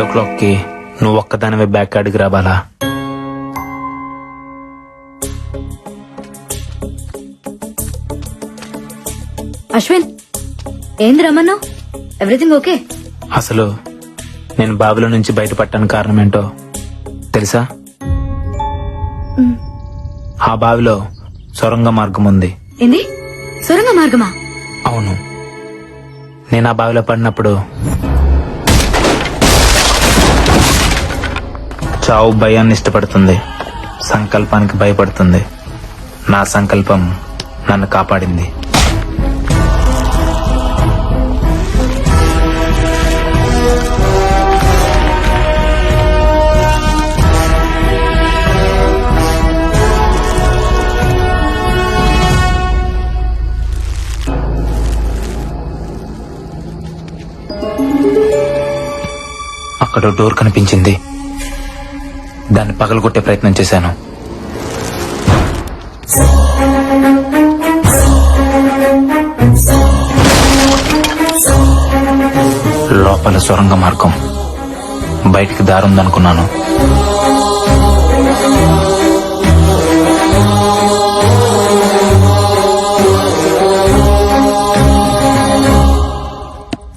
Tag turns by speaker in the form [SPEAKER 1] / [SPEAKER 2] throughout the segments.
[SPEAKER 1] 8 నువ్వు ఒక్కదానివే బ్యాక్ కాడికి రావాలా?
[SPEAKER 2] అశ్విన్, ఏంది రమ్మన్నావు? Everything okay?
[SPEAKER 1] అసలు నేను బావిలో నుంచి బయటపడటానికి కారణం ఏంటో తెలుసా? ఆ బావిలో సొరంగ మార్గం ఉంది.
[SPEAKER 2] ఏంది? సొరంగ మార్గమా?
[SPEAKER 1] అవును. నేను ఆ బావిలో పడినప్పుడు చావు భయాన్ని ఇష్టపడుతుంది, సంకల్పానికి భయపడుతుంది. నా సంకల్పం నన్ను కాపాడింది. అక్కడ డోర్ కనిపించింది. దాన్ని పగలగొట్టే ప్రయత్నం చేశాను. లోపల సొరంగ మార్గం, బయటికి దారుందనుకున్నాను.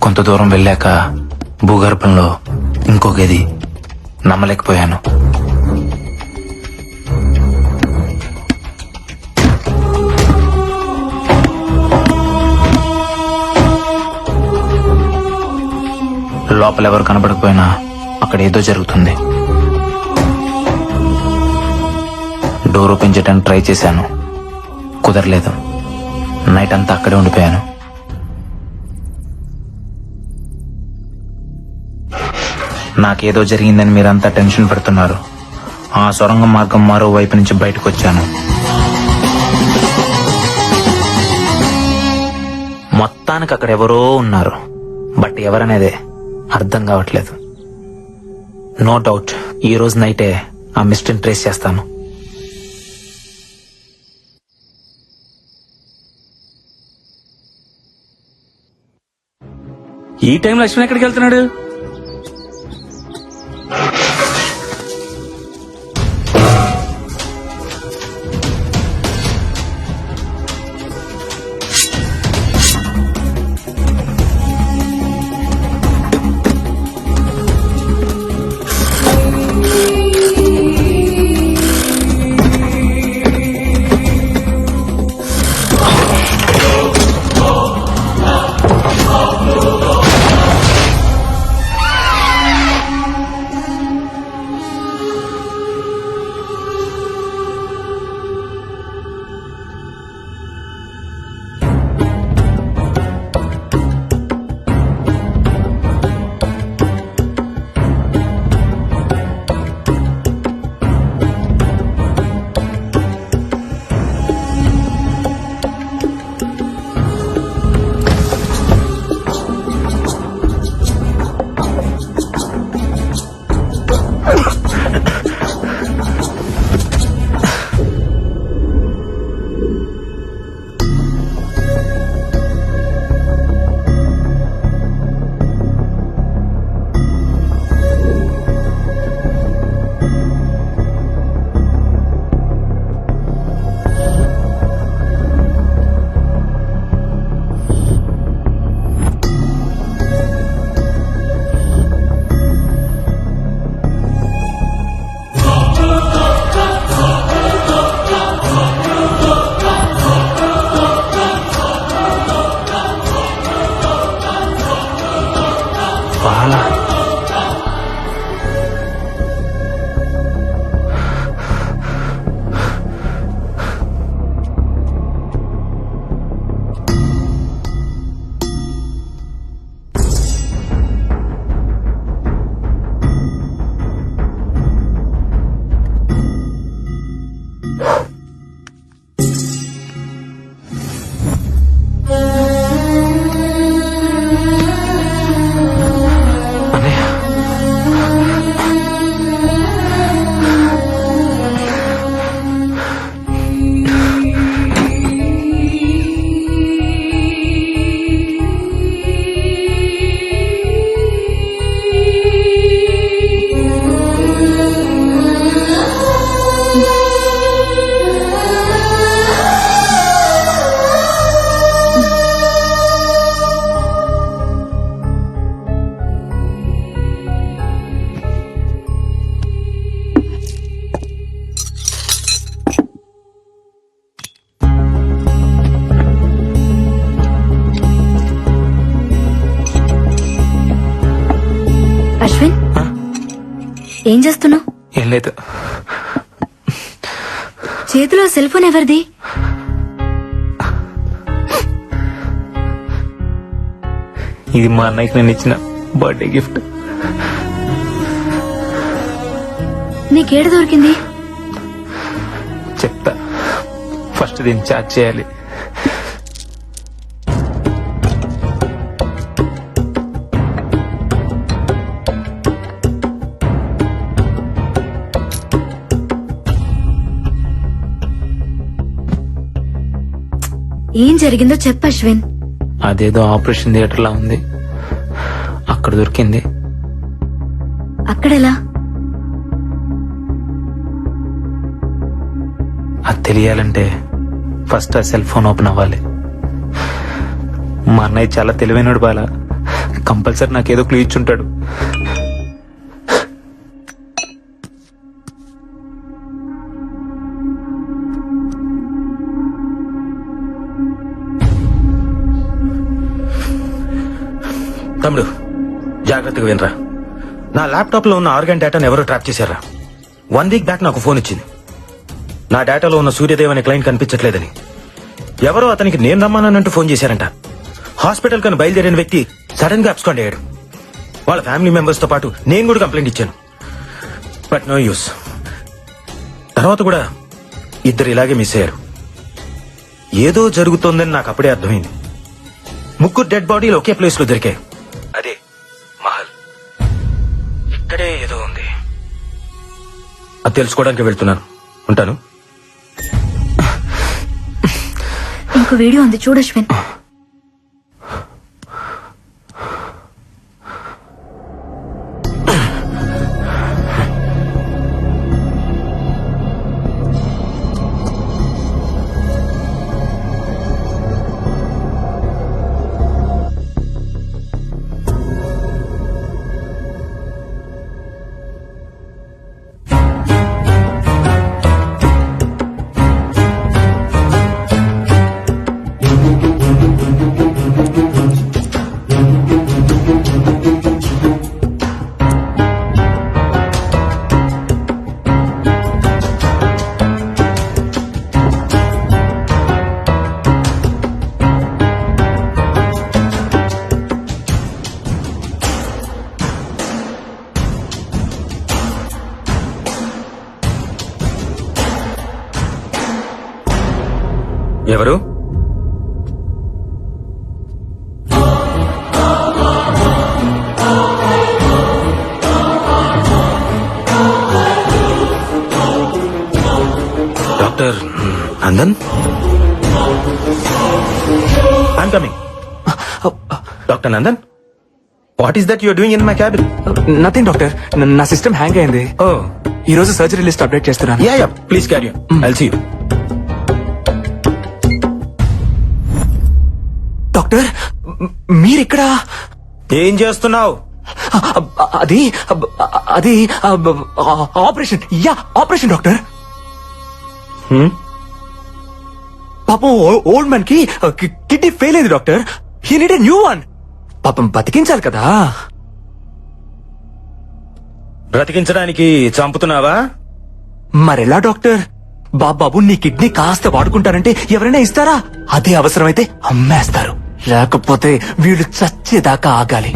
[SPEAKER 1] కొంత దూరం వెళ్ళాక భూగర్భంలో ఇంకో గది. నమ్మలేకపోయాను. లోపల ఎవరు కనబడకపోయినా అక్కడ ఏదో జరుగుతుంది. డోర్ ఓపెన్ చేయడానికి ట్రై చేశాను, కుదరలేదు. నైట్ అంతా అక్కడే ఉండిపోయాను. నాకేదో జరిగిందని మీరంతా టెన్షన్ పడుతున్నారు. ఆ సొరంగ మార్గం మరో వైపు నుంచి బయటకు వచ్చాను. మొత్తానికి అక్కడ ఎవరో ఉన్నారు, బట్ ఎవరనేదే అర్థం కావట్లేదు. నో డౌట్ ఈ రోజు నైటే ఆ మిస్టరీని ట్రేస్ చేస్తాను.
[SPEAKER 3] ఈ టైంలో లక్ష్మణ్ ఎక్కడికి వెళ్తున్నాడు?
[SPEAKER 2] ఏం చేస్తున్నావు?
[SPEAKER 1] ఏం లేదు.
[SPEAKER 2] చేతిలో సెల్ ఫోన్ ఎవరిది?
[SPEAKER 1] ఇది మా అన్నయ్యకి నేను ఇచ్చిన బర్త్డే గిఫ్ట్.
[SPEAKER 2] నీకేడ దొరికింది?
[SPEAKER 1] చెప్తా, ఫస్ట్ దీన్ని చార్జ్ చేయాలి.
[SPEAKER 2] ఏం జరిగిందో చెప్పు అశ్విన్.
[SPEAKER 1] అదేదో ఆపరేషన్ థియేటర్ లా ఉంది, అక్కడ దొరికింది.
[SPEAKER 2] అక్కడెలా?
[SPEAKER 1] అది తెలియాలంటే ఫస్ట్ ఆ సెల్ ఫోన్ ఓపెన్ అవ్వాలి. మా అన్నయ్య చాలా తెలివైనడు బాల, కంపల్సరీ నాకేదో క్లూ ఇచ్చుంటాడు.
[SPEAKER 4] తమ్ముడు, జాగ్రత్తగా వినరా. నా ల్యాప్టాప్ లో ఉన్న ఆర్గాన్ డేటాను ఎవరో ట్రాప్ చేశారా? 1 వీక్ బ్యాక్ నాకు ఫోన్ వచ్చింది. నా డేటాలో ఉన్న సూర్యదేవ్ అనే క్లయింట్ కనిపించట్లేదని ఎవరో అతనికి నేను రమ్మానంటూ ఫోన్ చేశారంట. హాస్పిటల్ కని బయలుదేరిన వ్యక్తి సడన్ గా అబ్స్కాండ్ అయ్యాడు. వాళ్ళ ఫ్యామిలీ మెంబర్స్ తో పాటు నేను కూడా కంప్లైంట్ ఇచ్చాను, బట్ నో యూస్. తర్వాత కూడా ఇద్దరు ఇలాగే మిస్ అయ్యారు. ఏదో జరుగుతోందని నాకు అప్పుడే అర్థమైంది. 3 డెడ్ బాడీలు ఒకే ప్లేస్ లో దొరికాయి. అదే మహల్. ఇక్కడే ఏదో ఉంది, అది తెలుసుకోవడానికి వెళ్తున్నాను. ఉంటాను.
[SPEAKER 2] ఇంకో వీడియో ఉంది, చూడు అశ్విన్.
[SPEAKER 4] ఎవరు? Doctor Nandan? I'm coming. Doctor Nandan, what is that your doing in my cabin?
[SPEAKER 5] Nothing doctor, నా సిస్టమ్ హ్యాంగ్ అయింది.
[SPEAKER 4] ఓ,
[SPEAKER 5] ఈ రోజు సర్జరీ లిస్ట్ అప్డేట్ చేస్తున్నాను.
[SPEAKER 4] Yeah yeah, please carry on. I'll see you.
[SPEAKER 5] Doctor, మీరిక్కడ?
[SPEAKER 4] ఏం చేస్తున్నావు?
[SPEAKER 5] అది అది ఆపరేషన్. Yeah, operation doctor. పాపం ఓల్డ్ మ్యాన్ కి కిడ్నీ ఫెయిల్ అయింది doctor. He need a new one. పాపం బతికించాలి కదా.
[SPEAKER 4] బ్రతికించడానికి చంపుతున్నావా?
[SPEAKER 5] మరెలా డాక్టర్? బాబు నీ కిడ్నీ కాస్త వాడుకుంటారంటే ఎవరైనా ఇస్తారా? అదే అవసరమైతే అమ్మేస్తారు. లేకపోతే వీళ్ళు చచ్చేదాకా ఆగాలి.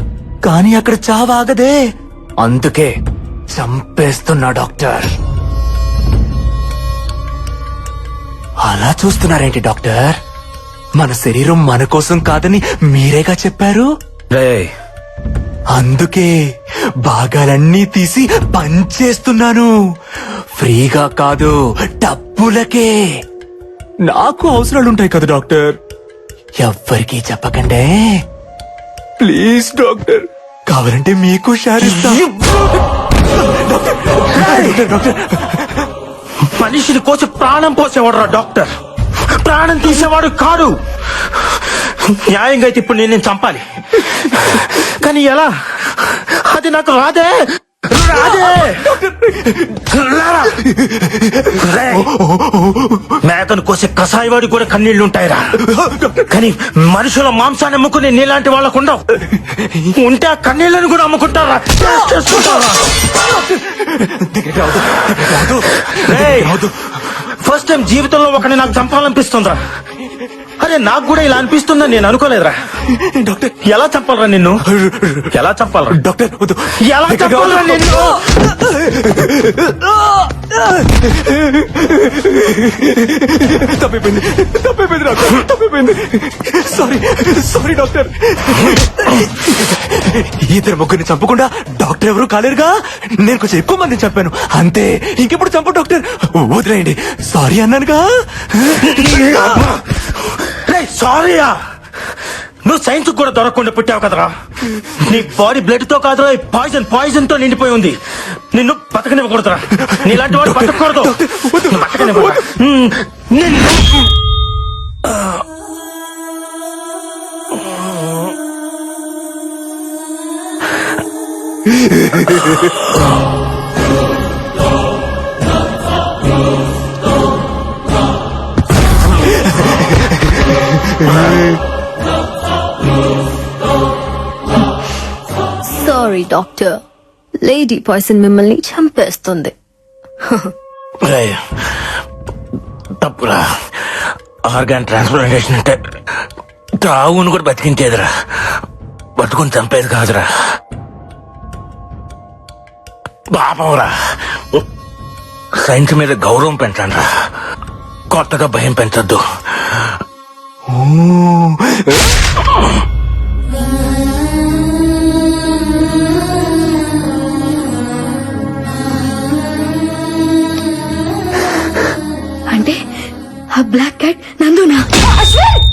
[SPEAKER 5] కానీ అక్కడ చావాగదే. అందుకే చంపేస్తున్నా డాక్టర్. అలా చూస్తున్నారేంటి డాక్టర్? మన శరీరం మన కోసం కాదని మీరేగా చెప్పారు.
[SPEAKER 4] రేయ్,
[SPEAKER 5] అందుకే భాగాలన్నీ తీసి పంచేస్తున్నాను. ఫ్రీగా కాదు, డబ్బులకే. నాకు అవసరాలుంటాయి కదా డాక్టర్. ఎవ్వరికీ చెప్పకండే ప్లీజ్ డాక్టర్. కావాలంటే మీకు షేర్ ఇస్తా. డాక్టర్,
[SPEAKER 4] మనిషిని కోసి ప్రాణం పోసేవాడు రా డాక్టర్, ప్రాణం తీసేవాడు కాడు. న్యాయంగా అయితే ఇప్పుడు నేను చంపాలి, కానీ ఎలా? అది నాకు రాదే. రాదే. రారా. రేయ్, మేక మేకను కోసే కసాయివాడి కూడా కన్నీళ్లు ఉంటాయిరా. కానీ మనుషుల మాంసాన్ని అమ్ముకునే నీలాంటి వాళ్ళకు ఉండవు. ఉంటే ఆ కన్నీళ్లను కూడా అమ్ముకుంటారా, చేసుకుంటారా? ఫస్ట్ టైం జీవితంలో ఒకరిని నాకు చంపాలనిపిస్తుందా? అరే నాకు కూడా ఇలా అనిపిస్తుందని నేను అనుకోలేదురా.
[SPEAKER 5] డాక్టర్
[SPEAKER 4] ఎలా చంపాలరా నిన్ను? ఎలా చంపాలరా?
[SPEAKER 5] డాక్టర్ వద్దు.
[SPEAKER 4] ఎలా చంపాలరా నిన్ను?
[SPEAKER 5] తప్పిపోయింది డాక్టర్, తప్పిపోయింది. Sorry doctor. ఇద్దరు ముగ్గురిని చంపకుండా డాక్టర్ ఎవరు కాలేరుగా. నేను కొంచెం ఎక్కువ మందిని చంపాను అంతే. ఇంకెప్పుడు చంప డాక్టర్, వదిలేయండి. సారీ అన్నానుగా.
[SPEAKER 4] సారీయా? నువ్వు సైన్స్ కూడా దొరకకుండా పుట్టావు కదరా. నీ బాడీ బ్లడ్ తో కాదురా, పాయిజన్ తో నిండిపోయి ఉంది. నిన్ను బతకనివ్వకూడదురా. నీలాంటి వాడు బతకూడదు. బతకనివ్వరా?
[SPEAKER 6] సారీ డాక్టర్, లేడీ పాయిజన్ మిమ్మల్ని చంపేస్తుంది.
[SPEAKER 4] రేయ్, తప్పురా. ఆర్గాన్ ట్రాన్స్ప్లాంటేషన్ అంటే తావును కూడా బతికించేదిరా, బతుకుని చంపేది కాదురా. పాపంరా. సైన్స్ మీద గౌరవం పెంచండి రా, కొత్తగా భయం పెంచొద్దు.
[SPEAKER 2] అంటే ఆ బ్లాక్ క్యాట్ నందునా?
[SPEAKER 6] అశ్విన్!